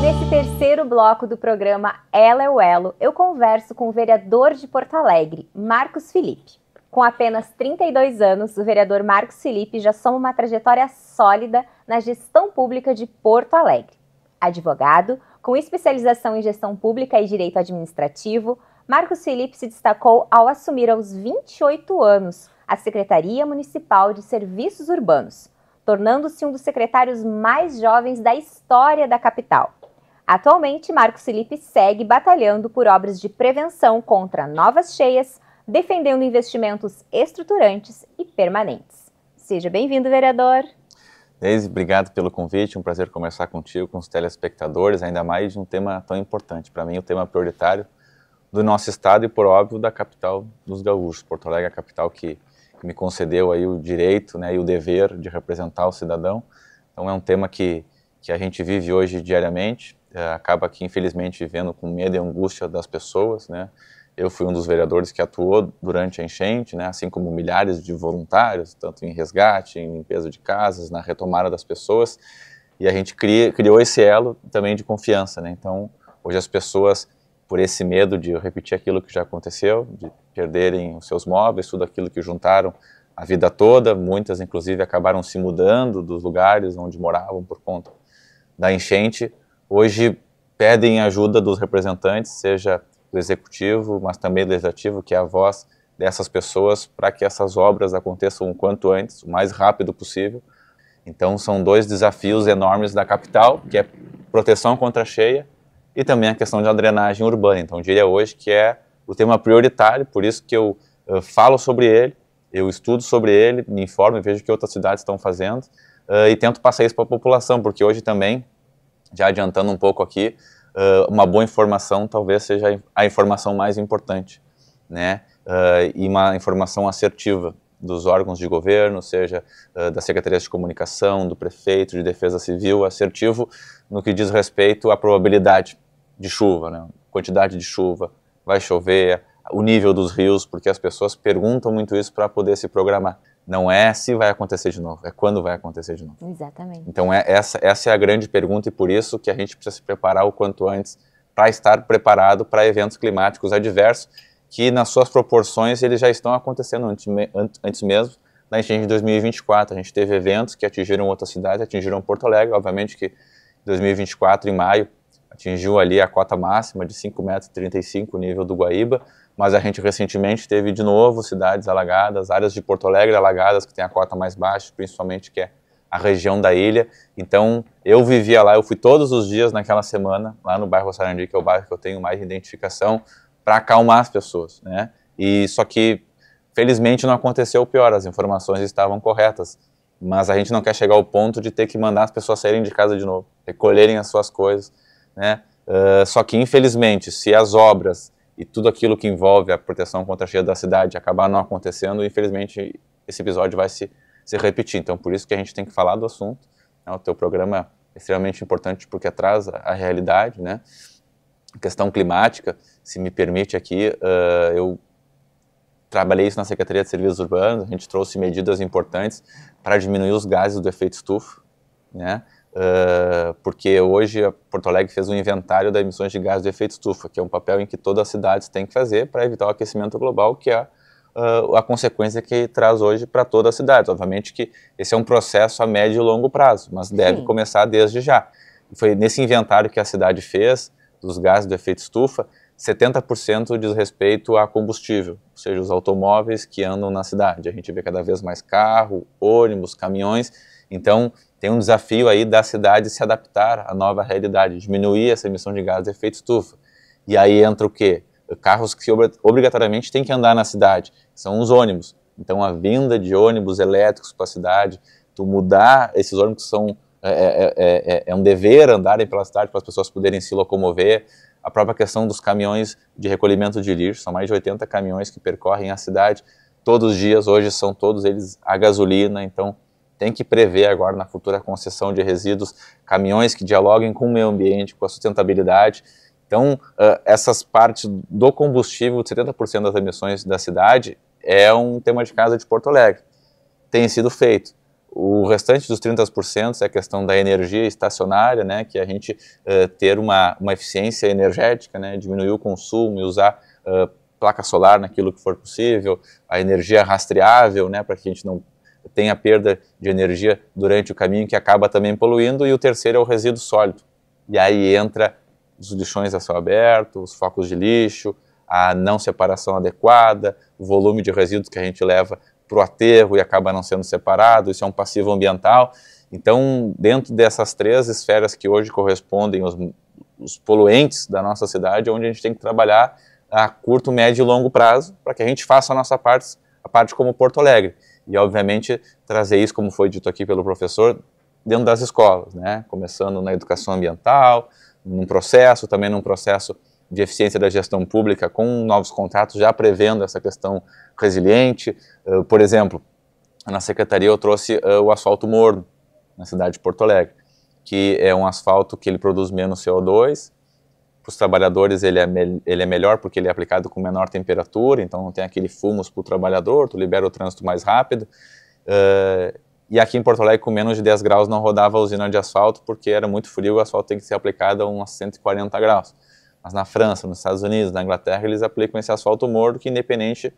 Nesse terceiro bloco do programa Ela é o Elo, eu converso com o vereador de Porto Alegre, Marcos Felipe. Com apenas 32 anos, o vereador Marcos Felipe já soma uma trajetória sólida na gestão pública de Porto Alegre. Advogado, com especialização em gestão pública e direito administrativo, Marcos Felipe se destacou ao assumir aos 28 anos a Secretaria Municipal de Serviços Urbanos, tornando-se um dos secretários mais jovens da história da capital. Atualmente, Marcos Felipe segue batalhando por obras de prevenção contra novas cheias, defendendo investimentos estruturantes e permanentes. Seja bem-vindo, vereador. Deise, obrigado pelo convite, um prazer conversar contigo, com os telespectadores, ainda mais de um tema tão importante. Para mim, o tema prioritário do nosso estado e, por óbvio, da capital dos gaúchos. Porto Alegre é a capital que me concedeu aí o direito, né, e o dever de representar o cidadão. Então é um tema que a gente vive hoje diariamente, acaba aqui, infelizmente, vivendo com medo e angústia das pessoas, né? Eu fui um dos vereadores que atuou durante a enchente, né, assim como milhares de voluntários, tanto em resgate, em limpeza de casas, na retomada das pessoas, e a gente criou esse elo também de confiança, né? Então, hoje as pessoas, por esse medo de repetir aquilo que já aconteceu, de perderem os seus móveis, tudo aquilo que juntaram a vida toda, muitas inclusive acabaram se mudando dos lugares onde moravam por conta da enchente, hoje pedem ajuda dos representantes, seja do executivo, mas também do legislativo, que é a voz dessas pessoas, para que essas obras aconteçam o quanto antes, o mais rápido possível. Então são dois desafios enormes da capital, que é proteção contra a cheia e também a questão da drenagem urbana. Então eu diria hoje que é o tema prioritário, por isso que eu falo sobre ele, eu estudo sobre ele, me informo e vejo o que outras cidades estão fazendo e tento passar isso para a população, porque hoje também, já adiantando um pouco aqui, uma boa informação talvez seja a informação mais importante, né? E uma informação assertiva dos órgãos de governo, seja da Secretaria de Comunicação, do Prefeito, de Defesa Civil, assertivo no que diz respeito à probabilidade de chuva, né? Quantidade de chuva, vai chover, o nível dos rios, porque as pessoas perguntam muito isso para poder se programar. Não é se vai acontecer de novo, é quando vai acontecer de novo. Exatamente. Então essa é a grande pergunta e por isso que a gente precisa se preparar o quanto antes para estar preparado para eventos climáticos adversos que nas suas proporções eles já estão acontecendo antes mesmo da enchente de 2024. A gente teve eventos que atingiram outras cidades, atingiram Porto Alegre, obviamente que em 2024, em maio, atingiu ali a cota máxima de 5,35 m, o nível do Guaíba, mas a gente recentemente teve de novo cidades alagadas, áreas de Porto Alegre alagadas, que tem a cota mais baixa, principalmente que é a região da ilha. Então, eu vivia lá, eu fui todos os dias naquela semana, lá no bairro Sarandi, que é o bairro que eu tenho mais identificação, para acalmar as pessoas, né? E só que, felizmente, não aconteceu o pior, as informações estavam corretas, mas a gente não quer chegar ao ponto de ter que mandar as pessoas saírem de casa de novo, recolherem as suas coisas, né? Só que, infelizmente, se as obras e tudo aquilo que envolve a proteção contra a cheia da cidade acabar não acontecendo, infelizmente esse episódio vai se repetir. Então por isso que a gente tem que falar do assunto, né? O teu programa é extremamente importante porque traz a realidade, né? A questão climática, se me permite aqui, eu trabalhei isso na Secretaria de Serviços Urbanos, a gente trouxe medidas importantes para diminuir os gases do efeito estufa, né? Porque hoje a Porto Alegre fez um inventário das emissões de gases de efeito estufa, que é um papel em que todas as cidades têm que fazer para evitar o aquecimento global, que é a consequência que traz hoje para todas as cidades. Obviamente que esse é um processo a médio e longo prazo, mas deve começar desde já. Foi nesse inventário que a cidade fez dos gases do efeito estufa, 70% diz respeito a combustível, ou seja, os automóveis que andam na cidade. A gente vê cada vez mais carro, ônibus, caminhões. Então, tem um desafio aí da cidade se adaptar à nova realidade, diminuir essa emissão de gases de efeito estufa. E aí entra o quê? Carros que obrigatoriamente têm que andar na cidade, são os ônibus. Então, a vinda de ônibus elétricos para a cidade, tu mudar esses ônibus que são... É um dever andarem pela cidade para as pessoas poderem se locomover. A própria questão dos caminhões de recolhimento de lixo, são mais de 80 caminhões que percorrem a cidade todos os dias, hoje são todos eles a gasolina, então tem que prever agora na futura concessão de resíduos caminhões que dialoguem com o meio ambiente, com a sustentabilidade. Então, essas partes do combustível, de 70% das emissões da cidade, é um tema de casa de Porto Alegre. Tem sido feito. O restante dos 30% é a questão da energia estacionária, né, que a gente ter uma eficiência energética, né, diminuir o consumo e usar placa solar naquilo que for possível, a energia rastreável, né, para que a gente não tenha perda de energia durante o caminho, que acaba também poluindo, e o terceiro é o resíduo sólido. E aí entra os lixões a céu aberto, os focos de lixo, a não separação adequada, o volume de resíduos que a gente leva para o aterro e acaba não sendo separado, isso é um passivo ambiental. Então, dentro dessas três esferas que hoje correspondem os poluentes da nossa cidade, é onde a gente tem que trabalhar a curto, médio e longo prazo, para que a gente faça a nossa parte, a parte como Porto Alegre. E, obviamente, trazer isso, como foi dito aqui pelo professor, dentro das escolas, né? Começando na educação ambiental, num processo de eficiência da gestão pública, com novos contratos, já prevendo essa questão resiliente. Por exemplo, na secretaria eu trouxe o asfalto morno, na cidade de Porto Alegre, que é um asfalto que ele produz menos CO2, os trabalhadores ele é melhor porque ele é aplicado com menor temperatura, então não tem aquele fumus para o trabalhador, tu libera o trânsito mais rápido. E aqui em Porto Alegre, com menos de 10 graus, não rodava a usina de asfalto porque era muito frio e o asfalto tem que ser aplicado a uns 140 graus. Mas na França, nos Estados Unidos, na Inglaterra, eles aplicam esse asfalto morno que independente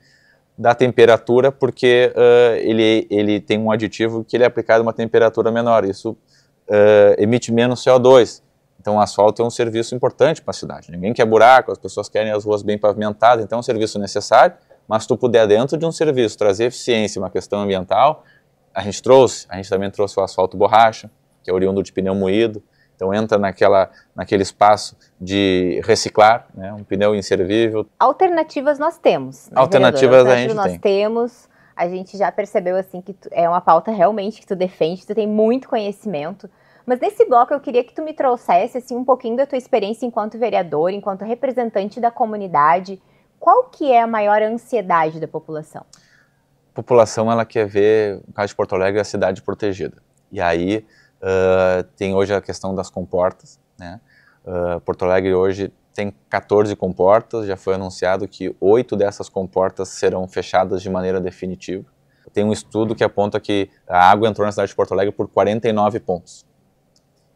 da temperatura, porque ele tem um aditivo que ele é aplicado a uma temperatura menor. Isso emite menos CO2. Então o asfalto é um serviço importante para a cidade. Ninguém quer buraco, as pessoas querem as ruas bem pavimentadas, então é um serviço necessário, mas se tu puder dentro de um serviço trazer eficiência, uma questão ambiental, a gente também trouxe o asfalto borracha, que é oriundo de pneu moído, então entra naquele espaço de reciclar, né, um pneu inservível. Alternativas nós temos, né, Alternativas a gente nós temos, a gente já percebeu assim que é uma pauta realmente que tu defende, tu tem muito conhecimento. Mas nesse bloco eu queria que tu me trouxesse assim, um pouquinho da tua experiência enquanto vereador, enquanto representante da comunidade. Qual que é a maior ansiedade da população? A população ela quer ver, no caso de Porto Alegre, a cidade protegida. E aí tem hoje a questão das comportas, né? Porto Alegre hoje tem 14 comportas, já foi anunciado que 8 dessas comportas serão fechadas de maneira definitiva. Tem um estudo que aponta que a água entrou na cidade de Porto Alegre por 49 pontos.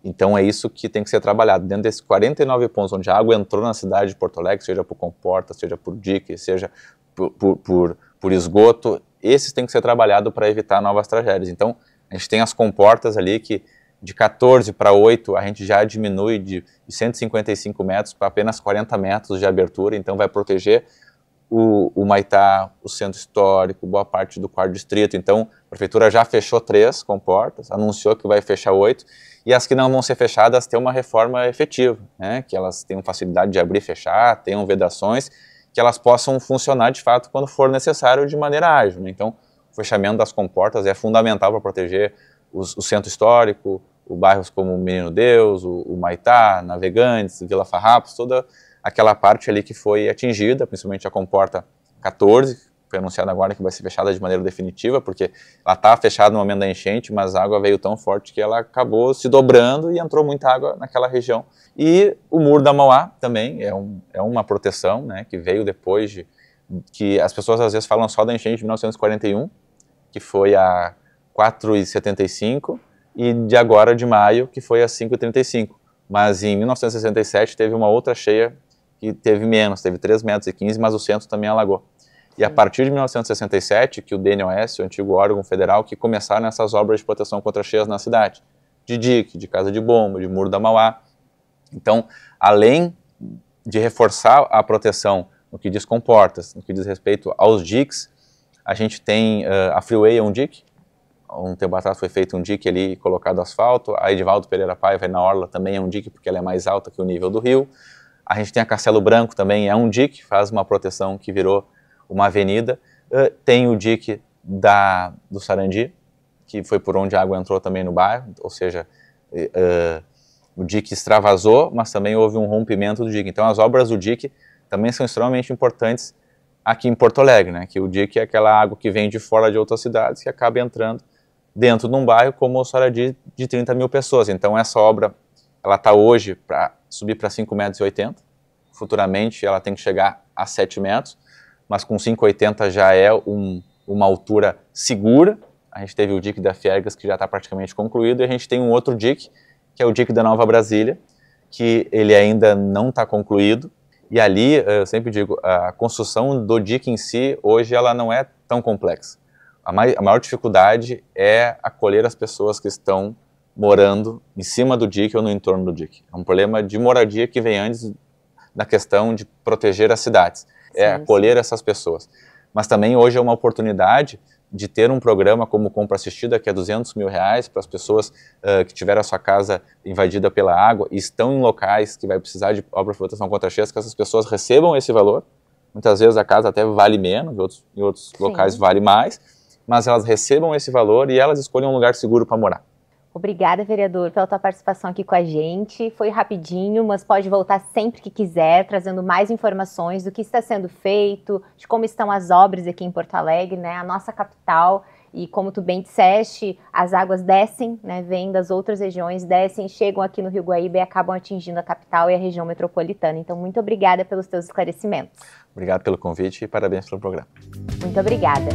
Então é isso que tem que ser trabalhado. Dentro desses 49 pontos onde a água entrou na cidade de Porto Alegre, seja por comporta, seja por dique, seja por esgoto, esses têm que ser trabalhados para evitar novas tragédias. Então a gente tem as comportas ali que de 14 para 8 a gente já diminui de 155 metros para apenas 40 metros de abertura, então vai proteger o Maitá, o Centro Histórico, boa parte do Quarto Distrito. Então a Prefeitura já fechou 3 comportas, anunciou que vai fechar 8, e as que não vão ser fechadas têm uma reforma efetiva, né? Que elas tenham facilidade de abrir e fechar, tenham vedações, que elas possam funcionar de fato quando for necessário de maneira ágil, né? Então o fechamento das comportas é fundamental para proteger o Centro Histórico, os bairros como Menino Deus, o Maitá, Navegantes, Vila Farrapos, toda aquela parte ali que foi atingida, principalmente a comporta 14, foi anunciada agora que vai ser fechada de maneira definitiva, porque ela está fechada no momento da enchente, mas a água veio tão forte que ela acabou se dobrando e entrou muita água naquela região. E o Muro da Mauá também é uma proteção, né, que veio depois que as pessoas às vezes falam só da enchente de 1941, que foi a 4,75, e de agora de maio, que foi a 5,35. Mas em 1967 teve uma outra cheia que teve menos, teve 3,15 metros, mas o centro também alagou. E a partir de 1967, que o DNOS, o antigo órgão federal, que começaram essas obras de proteção contra cheias na cidade, de dique, de casa de bomba, de Muro da Mauá. Então, além de reforçar a proteção no que diz comportas, no que diz respeito aos diques, a gente tem a Freeway é um dique. Um tempo atrás foi feito um dique ali, colocado asfalto. A Edivaldo Pereira Paiva na Orla também é um dique, porque ela é mais alta que o nível do rio. A gente tem a Castelo Branco também, é um dique, faz uma proteção que virou uma avenida. Tem o dique do Sarandi, que foi por onde a água entrou também no bairro, ou seja, o dique extravasou, mas também houve um rompimento do dique. Então as obras do dique também são extremamente importantes aqui em Porto Alegre, né? Que o dique é aquela água que vem de fora de outras cidades que acaba entrando dentro de um bairro como o Sarandi de 30 mil pessoas. Então essa obra, ela está hoje para subir para 5,80 metros, futuramente ela tem que chegar a 7 metros, mas com 5,80 já é uma altura segura. A gente teve o dique da Fiergas, que já está praticamente concluído, e a gente tem um outro dique, que é o dique da Nova Brasília, que ele ainda não está concluído, e ali, eu sempre digo, a construção do dique em si, hoje ela não é tão complexa. A maior dificuldade é acolher as pessoas que estão morando em cima do dique ou no entorno do dique. É um problema de moradia que vem antes da questão de proteger as cidades. É acolher essas pessoas. Mas também hoje é uma oportunidade de ter um programa como Compra Assistida, que é R$200 mil para as pessoas que tiveram a sua casa invadida pela água e estão em locais que vai precisar de obra de proteção contra cheias, que essas pessoas recebam esse valor. Muitas vezes a casa até vale menos, em outros locais vale mais, mas elas recebam esse valor e elas escolham um lugar seguro para morar. Obrigada, vereador, pela tua participação aqui com a gente. Foi rapidinho, mas pode voltar sempre que quiser, trazendo mais informações do que está sendo feito, de como estão as obras aqui em Porto Alegre, né, a nossa capital. E como tu bem disseste, as águas descem, né, vêm das outras regiões, descem, chegam aqui no Rio Guaíba e acabam atingindo a capital e a região metropolitana. Então, muito obrigada pelos teus esclarecimentos. Obrigado pelo convite e parabéns pelo programa. Muito obrigada.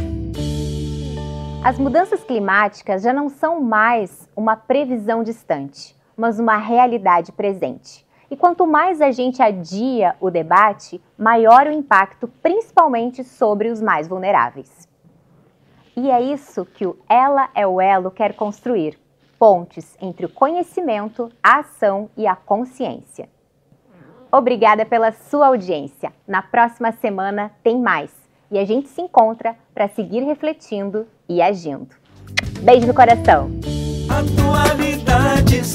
As mudanças climáticas já não são mais uma previsão distante, mas uma realidade presente. E quanto mais a gente adia o debate, maior o impacto, principalmente sobre os mais vulneráveis. E é isso que o Ela é o Elo quer construir: pontes entre o conhecimento, a ação e a consciência. Obrigada pela sua audiência. Na próxima semana tem mais. E a gente se encontra para seguir refletindo e agindo. Beijo no coração! Atualidades